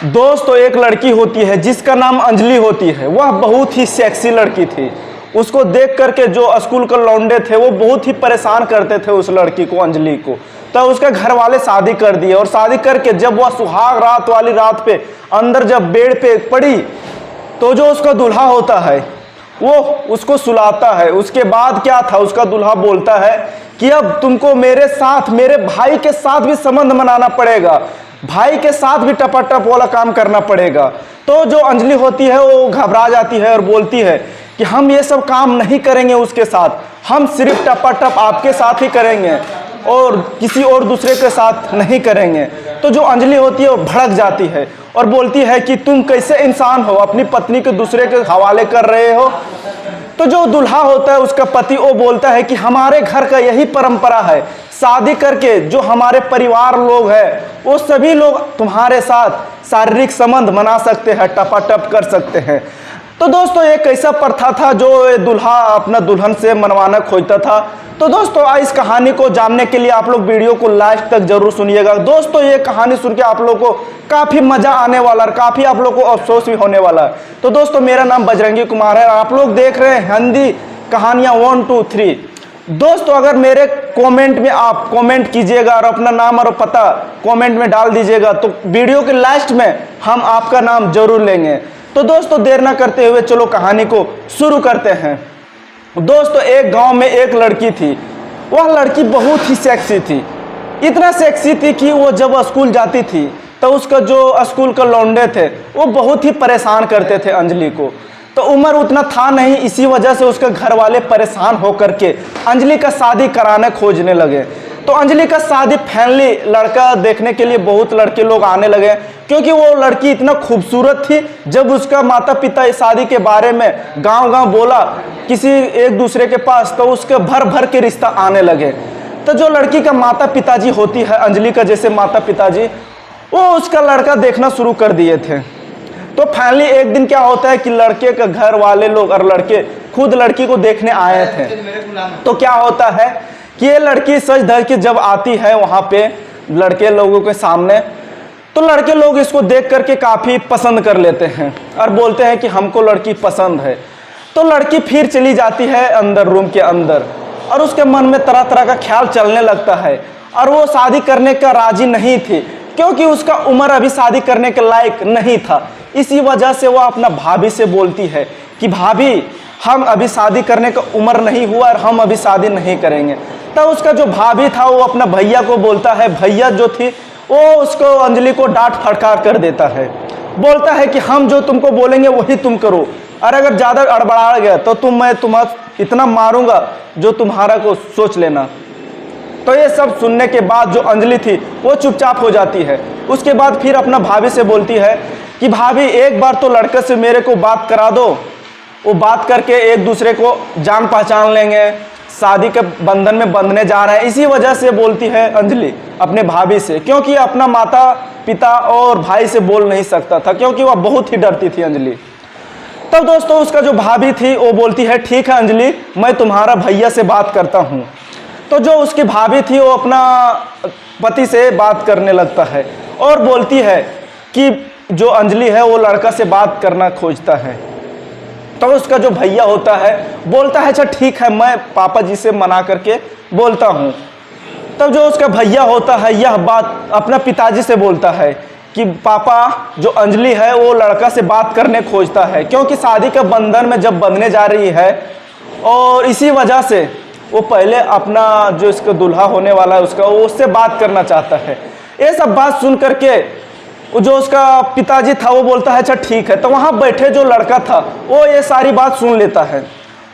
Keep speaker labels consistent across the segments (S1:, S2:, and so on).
S1: दोस्तों एक लड़की होती है जिसका नाम अंजलि होती है। वह बहुत ही सेक्सी लड़की थी। उसको देख करके जो स्कूल के लौंडे थे वो बहुत ही परेशान करते थे उस लड़की को, अंजलि को। तो उसके घर वाले शादी कर दिए और शादी करके जब वह सुहाग रात वाली रात पे अंदर जब बेड पे पड़ी तो जो उसका दूल्हा होता है वो उसको सुलाता है। उसके बाद क्या था, उसका दूल्हा बोलता है कि अब तुमको मेरे साथ, मेरे भाई के साथ भी संबंध बनाना पड़ेगा, भाई के साथ भी टपाटप वाला काम करना पड़ेगा। तो जो अंजलि होती है वो घबरा जाती है और बोलती है कि हम ये सब काम नहीं करेंगे उसके साथ, हम सिर्फ टपाटप आपके साथ ही करेंगे और किसी और दूसरे के साथ नहीं करेंगे। तो जो अंजलि होती है वो भड़क जाती है और बोलती है कि तुम कैसे इंसान हो, अपनी पत्नी को दूसरे के हवाले कर रहे हो। तो जो दूल्हा होता है उसका पति वो बोलता है कि हमारे घर का यही परंपरा है, शादी करके जो हमारे परिवार लोग हैं वो सभी लोग तुम्हारे साथ शारीरिक संबंध बना सकते हैं, टपाटप कर सकते हैं। तो दोस्तों एक ऐसा प्रथा था जो दूल्हा अपना दुल्हन से मनवाना खोजता था। तो दोस्तों इस कहानी को जानने के लिए आप लोग वीडियो को लास्ट तक जरूर सुनिएगा। दोस्तों ये कहानी सुन के आप लोग को काफ़ी मज़ा आने वाला है, काफ़ी आप लोग को अफसोस भी होने वाला है। तो दोस्तों मेरा नाम बजरंगी कुमार है, आप लोग देख रहे हैं हिंदी कहानियाँ 1 2 3। दोस्तों अगर मेरे कमेंट में आप कमेंट कीजिएगा और अपना नाम और पता कमेंट में डाल दीजिएगा तो वीडियो के लास्ट में हम आपका नाम जरूर लेंगे। तो दोस्तों देर ना करते हुए चलो कहानी को शुरू करते हैं। दोस्तों एक गांव में एक लड़की थी। वह लड़की बहुत ही सेक्सी थी, इतना सेक्सी थी कि वो जब स्कूल जाती थी तो उसका जो स्कूल के लौंडे थे वो बहुत ही परेशान करते थे अंजलि को। तो उम्र उतना था नहीं, इसी वजह से उसके घर वाले परेशान होकर के अंजलि का शादी कराने खोजने लगे। तो अंजलि का शादी फैमिली लड़का देखने के लिए बहुत लड़के लोग आने लगे क्योंकि वो लड़की इतना खूबसूरत थी। जब उसका माता पिता इस शादी के बारे में गांव-गांव बोला किसी एक दूसरे के पास तो उसके भर भर के रिश्ता आने लगे। तो जो लड़की का माता पिताजी होती है, अंजलि का जैसे माता पिताजी, वो उसका लड़का देखना शुरू कर दिए थे। तो फाइनली एक दिन क्या होता है कि लड़के के घर वाले लोग और लड़के खुद लड़की को देखने आए थे। तो क्या होता है कि ये लड़की सज धज के जब आती है वहाँ पे लड़के लोगों के सामने, तो लड़के लोग इसको देख करके काफ़ी पसंद कर लेते हैं और बोलते हैं कि हमको लड़की पसंद है। तो लड़की फिर चली जाती है अंदर, रूम के अंदर, और उसके मन में तरह तरह का ख्याल चलने लगता है और वो शादी करने का राजी नहीं थी क्योंकि उसका उम्र अभी शादी करने के लायक नहीं था। इसी वजह से वो अपना भाभी से बोलती है कि भाभी हम अभी शादी करने का उम्र नहीं हुआ और हम अभी शादी नहीं करेंगे। तब उसका जो भाभी था वो अपना भैया को बोलता है, भैया जो थी वो उसको अंजलि को डांट फटकार कर देता है, बोलता है कि हम जो तुमको बोलेंगे वही तुम करो और अगर ज़्यादा अड़बड़ा गया तो मैं तुम्हारा इतना मारूंगा जो तुम्हारा को सोच लेना। तो ये सब सुनने के बाद जो अंजलि थी वो चुपचाप हो जाती है। उसके बाद फिर अपना भाभी से बोलती है कि भाभी एक बार तो लड़के से मेरे को बात करा दो, वो बात करके एक दूसरे को जान पहचान लेंगे, शादी के बंधन में बंधने जा रहे हैं। इसी वजह से बोलती है अंजलि अपने भाभी से, क्योंकि अपना माता पिता और भाई से बोल नहीं सकता था क्योंकि वह बहुत ही डरती थी अंजलि। तब दोस्तों उसका जो भाभी थी वो बोलती है ठीक है अंजलि, मैं तुम्हारा भैया से बात करता हूँ। तो जो उसकी भाभी थी वो अपना पति से बात करने लगता है और बोलती है कि जो अंजलि है वो लड़का से बात करना खोजता है। तो उसका जो भैया होता है बोलता है अच्छा ठीक है, मैं पापा जी से मना करके बोलता हूँ। तब जो उसका भैया होता है यह बात अपना पिताजी से बोलता है कि पापा जो अंजलि है वो लड़का से बात करने खोजता है क्योंकि शादी के बंधन में जब बंधने जा रही है और इसी वजह से वो पहले अपना जो इसका दूल्हा होने वाला है उसका वो उससे बात करना चाहता है। ये सब बात सुन करके जो उसका पिताजी था वो बोलता है अच्छा ठीक है। तो वहाँ बैठे जो लड़का था वो ये सारी बात सुन लेता है।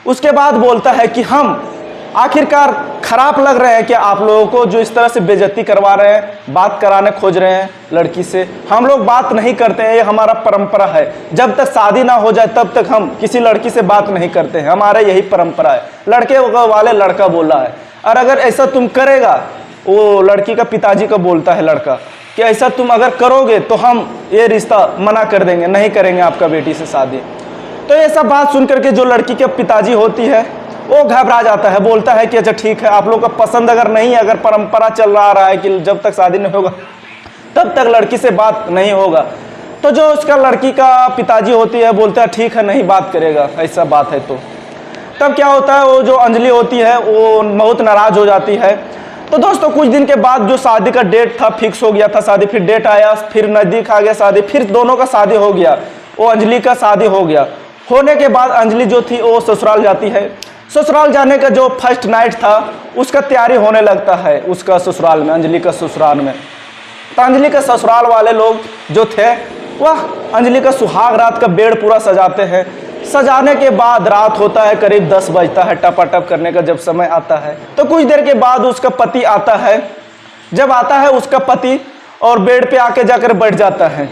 S1: उसके बाद बोलता है कि हम आखिरकार खराब लग रहे हैं कि आप लोगों को जो इस तरह से बेइज्जती करवा रहे हैं, बात कराने खोज रहे हैं लड़की से। हम लोग बात नहीं करते हैं, ये हमारा परंपरा है, जब तक शादी ना हो जाए तब तक हम किसी लड़की से बात नहीं करते हैं, हमारा यही परंपरा है। लड़के वाले लड़का बोला है और अगर ऐसा तुम करेगा, वो लड़की का पिताजी का बोलता है लड़का कि ऐसा तुम अगर करोगे तो हम ये रिश्ता मना कर देंगे, नहीं करेंगे आपका बेटी से शादी। तो ये सब बात सुन करके जो लड़की के पिताजी होती है वो घबरा जाता है, बोलता है कि अच्छा ठीक है, आप लोग का पसंद अगर नहीं, अगर परंपरा चल रहा है कि जब तक शादी नहीं होगा तब तक लड़की से बात नहीं होगा, तो जो उसका लड़की का पिताजी होती है बोलता है ठीक है नहीं बात करेगा, ऐसा बात है। तो तब क्या होता है, वो जो अंजलि होती है वो बहुत नाराज हो जाती है। तो दोस्तों कुछ दिन के बाद जो शादी का डेट था फिक्स हो गया था शादी, फिर डेट आया, फिर नज़दीक आ गया शादी, फिर दोनों का शादी हो गया, वो अंजलि का शादी हो गया। होने के बाद अंजलि जो थी वो ससुराल जाती है। ससुराल जाने का जो फर्स्ट नाइट था उसका तैयारी होने लगता है उसका ससुराल में, अंजलि का ससुराल में। तो अंजलि के ससुराल वाले लोग जो थे वह अंजलि का सुहाग रात का बेड पूरा सजाते हैं। सजाने के बाद रात होता है, करीब 10 बजता है, टपाटप करने का जब समय आता है तो कुछ देर के बाद उसका पति आता है। जब आता है उसका पति और बेड पे आके जाकर बैठ जाता है।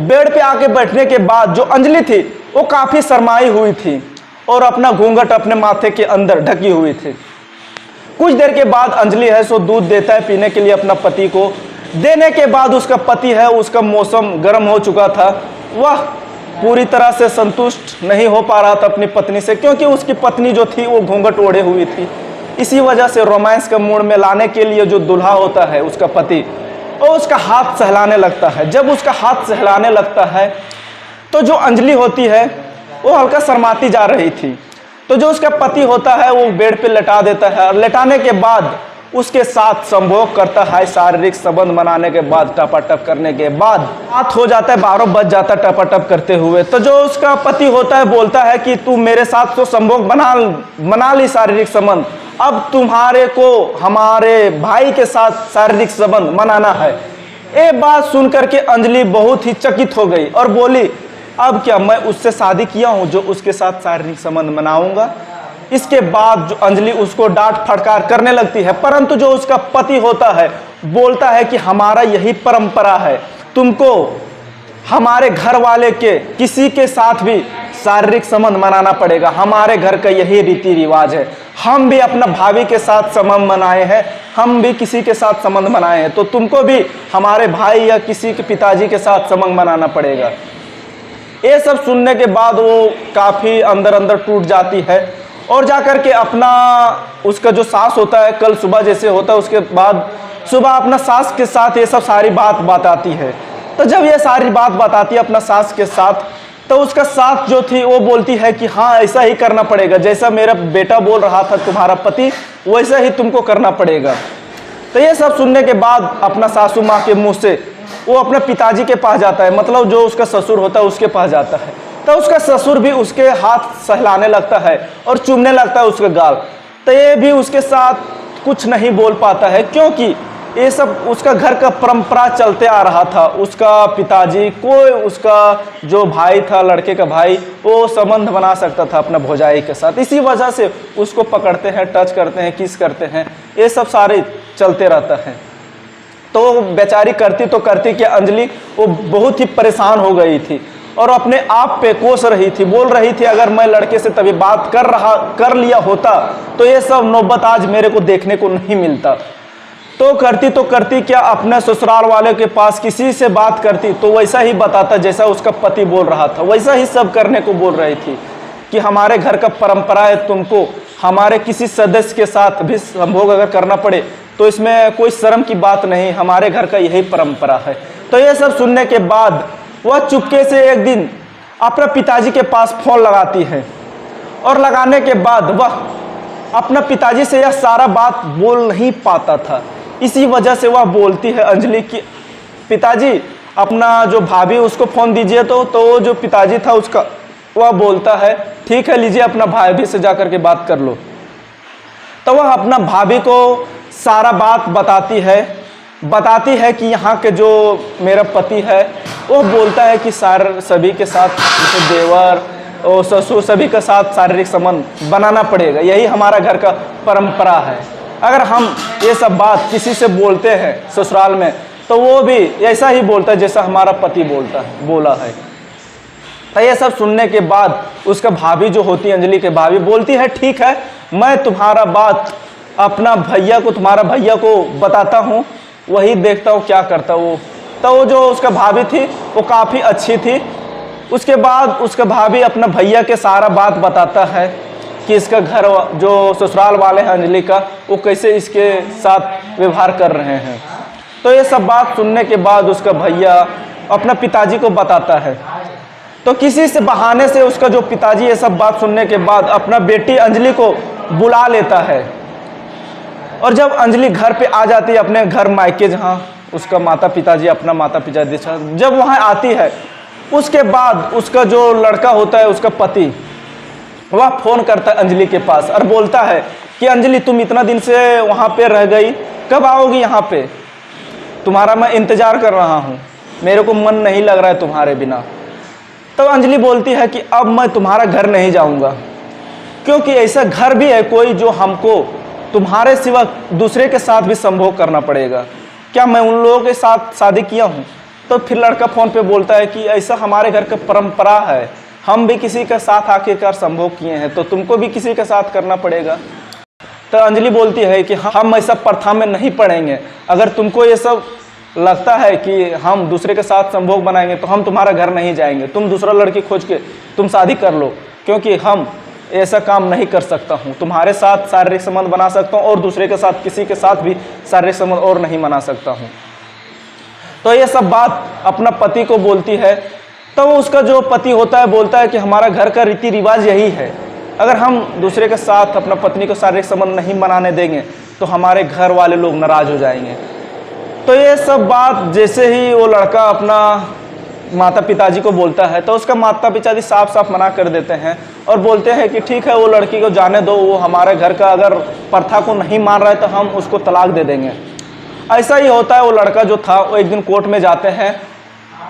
S1: बेड पे आके बैठने के बाद जो अंजलि थी वो काफ़ी शर्माई हुई थी और अपना घूंघट अपने माथे के अंदर ढकी हुई थी। कुछ देर के बाद अंजलि है सो दूध देता है पीने के लिए अपना पति को। देने के बाद उसका पति है, उसका मौसम गर्म हो चुका था, वह पूरी तरह से संतुष्ट नहीं हो पा रहा था अपनी पत्नी से, क्योंकि उसकी पत्नी जो थी वो घूंघट ओढ़े हुई थी। इसी वजह से रोमांस का मूड में लाने के लिए जो दूल्हा होता है उसका पति, वो उसका हाथ सहलाने लगता है। जब उसका हाथ सहलाने लगता है तो जो अंजलि होती है वो हल्का शर्माती जा रही थी। तो जो उसका पति होता है वो बेड पे लेटा देता है और लेटाने के बाद उसके साथ संभोग करता है। शारीरिक संबंध बनाने के बाद, टपाटप करने के बाद रात हो जाता है, 12 बज जाता है टपाटप करते हुए। तो जो उसका पति होता है बोलता है कि तू मेरे साथ तो संभोग बना ली शारीरिक संबंध, अब तुम्हारे को हमारे भाई के साथ शारीरिक संबंध मनाना है। ये बात सुनकर के अंजलि बहुत ही चकित हो गई और बोली अब क्या मैं उससे शादी किया हूँ जो उसके साथ शारीरिक संबंध मनाऊंगा। इसके बाद जो अंजलि उसको डांट फटकार करने लगती है, परंतु जो उसका पति होता है बोलता है कि हमारा यही परंपरा है, तुमको हमारे घर वाले के किसी के साथ भी शारीरिक संबंध मनाना पड़ेगा, हमारे घर का यही रीति रिवाज है। हम भी अपना भाभी के साथ संबंध मनाए हैं, हम भी किसी के साथ संबंध मनाए हैं, तो तुमको भी हमारे भाई या किसी के पिताजी के साथ संबंध मनाना पड़ेगा। ये सब सुनने के बाद वो काफ़ी अंदर अंदर टूट जाती है और जाकर के अपना उसका जो सास होता है, कल सुबह जैसे होता है उसके बाद सुबह अपना सास के साथ ये सब सारी बात बताती है। तो जब ये सारी बात बताती है अपना सास के साथ, तो उसका सास जो थी वो बोलती है कि हाँ ऐसा ही करना पड़ेगा, जैसा मेरा बेटा बोल रहा था तुम्हारा पति वैसा ही तुमको करना पड़ेगा। तो ये सब सुनने के बाद अपना सासू माँ के मुँह से वो अपने पिताजी के पास जाता है, मतलब जो उसका ससुर होता है उसके पास जाता है। तो उसका ससुर भी उसके हाथ सहलाने लगता है और चूमने लगता है उसका गाल। तो ये भी उसके साथ कुछ नहीं बोल पाता है, क्योंकि ये सब उसका घर का परंपरा चलते आ रहा था। उसका पिताजी कोई उसका जो भाई था, लड़के का भाई, वो संबंध बना सकता था अपना भौजाई के साथ। इसी वजह से उसको पकड़ते हैं, टच करते हैं, किस करते हैं, ये सब सारे चलते रहता है। तो बेचारी करती तो करती कि अंजलि वो बहुत ही परेशान हो गई थी और अपने आप पे कोस रही थी, बोल रही थी अगर मैं लड़के से तभी बात कर लिया होता तो ये सब नौबत आज मेरे को देखने को नहीं मिलता। तो करती क्या अपने ससुराल वाले के पास किसी से बात करती तो वैसा ही बताता जैसा उसका पति बोल रहा था, वैसा ही सब करने को बोल रही थी कि हमारे घर का परंपरा है, तुमको हमारे किसी सदस्य के साथ भी संभोग अगर करना पड़े तो इसमें कोई शर्म की बात नहीं, हमारे घर का यही परंपरा है। तो ये सब सुनने के बाद वह चुपके से एक दिन अपने पिताजी के पास फोन लगाती है और लगाने के बाद वह अपना पिताजी से यह सारा बात बोल नहीं पाता था। इसी वजह से वह बोलती है अंजलि कि पिताजी अपना जो भाभी उसको फ़ोन दीजिए। तो वो जो पिताजी था उसका वह बोलता है ठीक है लीजिए अपना भाभी से जाकर के बात कर लो। तो वह अपना भाभी को सारा बात बताती है कि यहाँ के जो मेरा पति है वो बोलता है कि सभी के साथ जैसे देवर और ससुर सभी के साथ शारीरिक संबंध बनाना पड़ेगा, यही हमारा घर का परंपरा है। अगर हम ये सब बात किसी से बोलते हैं ससुराल में तो वो भी ऐसा ही बोलता है जैसा हमारा पति बोला है। तो ये सब सुनने के बाद उसका भाभी जो होती है, अंजलि के भाभी, बोलती है ठीक है मैं तुम्हारा बात अपना तुम्हारा भैया को बताता हूँ, वही देखता हूँ क्या करता वो। तो वो जो उसका भाभी थी वो काफ़ी अच्छी थी। उसके बाद उसका भाभी अपना भैया के सारा बात बताता है कि इसका घर जो ससुराल वाले हैं अंजलि का वो कैसे इसके साथ व्यवहार कर रहे हैं। तो ये सब बात सुनने के बाद उसका भैया अपना पिताजी को बताता है। तो किसी से बहाने से उसका जो पिताजी ये सब बात सुनने के बाद अपना बेटी अंजलि को बुला लेता है। और जब अंजलि घर पे आ जाती है अपने घर मायके, जहाँ उसका माता पिताजी अपना माता पिताजी जब वहाँ आती है, उसके बाद उसका जो लड़का होता है, उसका पति, वह फ़ोन करता है अंजलि के पास और बोलता है कि अंजलि तुम इतना दिन से वहाँ पे रह गई, कब आओगी यहाँ पे? तुम्हारा मैं इंतज़ार कर रहा हूँ, मेरे को मन नहीं लग रहा है तुम्हारे बिना। तब अंजलि बोलती है कि अब मैं तुम्हारा घर नहीं जाऊँगा, क्योंकि ऐसा घर भी है कोई जो हमको तुम्हारे सिवा दूसरे के साथ भी संभोग करना पड़ेगा। क्या मैं उन लोगों के साथ शादी किया हूँ? तो फिर लड़का फ़ोन पे बोलता है कि ऐसा हमारे घर का परंपरा है, हम भी किसी के साथ आखिरकार संभोग किए हैं, तो तुमको भी किसी के साथ करना पड़ेगा। तो अंजलि बोलती है कि हम ऐसा प्रथा में नहीं पड़ेंगे, अगर तुमको ये सब लगता है कि हम दूसरे के साथ संभोग बनाएंगे तो हम तुम्हारा घर नहीं जाएंगे, तुम दूसरा लड़की खोज के तुम शादी कर लो, क्योंकि हम ऐसा काम नहीं कर सकता हूँ। तुम्हारे साथ शारीरिक संबंध बना सकता हूँ और दूसरे के साथ किसी के साथ भी शारीरिक संबंध और नहीं बना सकता हूँ। तो ये सब बात अपना पति को बोलती है। तो उसका जो पति होता है बोलता है कि हमारा घर का रीति रिवाज यही है, अगर हम दूसरे के साथ अपना पत्नी को शारीरिक संबंध नहीं बनाने देंगे तो हमारे घर वाले लोग नाराज़ हो जाएंगे। तो ये सब बात जैसे ही वो लड़का अपना माता पिताजी को बोलता है, तो उसका माता पिताजी साफ साफ मना कर देते हैं और बोलते हैं कि ठीक है, वो लड़की को जाने दो, वो हमारे घर का अगर प्रथा को नहीं मान रहा है तो हम उसको तलाक दे देंगे। ऐसा ही होता है। वो लड़का जो था वो एक दिन कोर्ट में जाते हैं,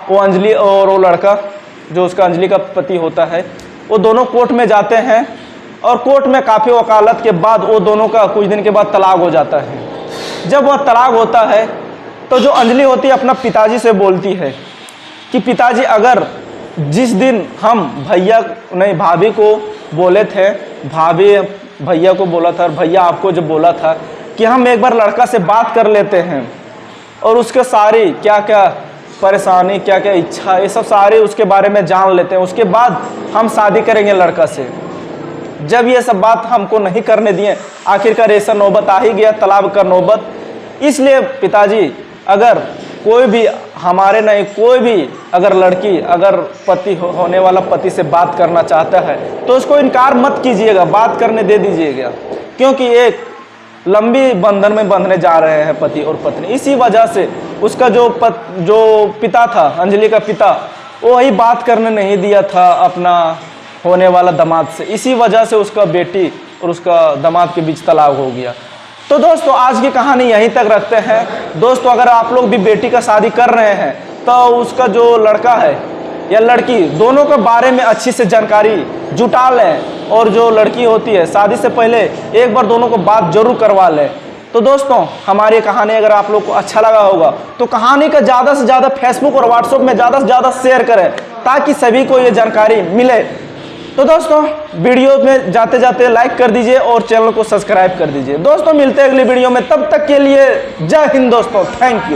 S1: वो अंजलि और वो लड़का जो उसका अंजलि का पति होता है, वो दोनों कोर्ट में जाते हैं और कोर्ट में काफ़ी वकालत के बाद वो दोनों का कुछ दिन के बाद तलाक हो जाता है। जब वह तलाक होता है तो जो अंजलि होती है अपना पिताजी से बोलती है कि पिताजी, अगर जिस दिन हम भाभी को बोले थे, भाभी भैया को बोला था और भैया आपको जो बोला था कि हम एक बार लड़का से बात कर लेते हैं और उसके सारी क्या क्या परेशानी, क्या क्या इच्छा, ये सब सारे उसके बारे में जान लेते हैं, उसके बाद हम शादी करेंगे लड़का से। जब ये सब बात हमको नहीं करने दिए, आखिरकार ऐसा नौबत आ ही गया, तलाक का नौबत। इसलिए पिताजी, अगर कोई भी हमारे नहीं, कोई भी अगर लड़की अगर पति होने वाला पति से बात करना चाहता है तो उसको इनकार मत कीजिएगा, बात करने दे दीजिएगा, क्योंकि एक लंबी बंधन में बंधने जा रहे हैं पति और पत्नी। इसी वजह से उसका जो पिता था, अंजलि का पिता, वो वही बात करने नहीं दिया था अपना होने वाला दामाद से। इसी वजह से उसका बेटी और उसका दामाद के बीच तलाक हो गया। तो दोस्तों, आज की कहानी यहीं तक रखते हैं। दोस्तों, अगर आप लोग भी बेटी का शादी कर रहे हैं तो उसका जो लड़का है या लड़की, दोनों के बारे में अच्छी से जानकारी जुटा लें और जो लड़की होती है शादी से पहले एक बार दोनों को बात जरूर करवा लें। तो दोस्तों, हमारी कहानी अगर आप लोग को अच्छा लगा होगा तो कहानी का ज़्यादा से ज़्यादा फेसबुक और व्हाट्सएप में ज़्यादा से ज़्यादा शेयर करें ताकि सभी को ये जानकारी मिले। तो दोस्तों, वीडियो में जाते जाते लाइक कर दीजिए और चैनल को सब्सक्राइब कर दीजिए। दोस्तों, मिलते हैं अगली वीडियो में, तब तक के लिए जय हिंद दोस्तों, थैंक यू।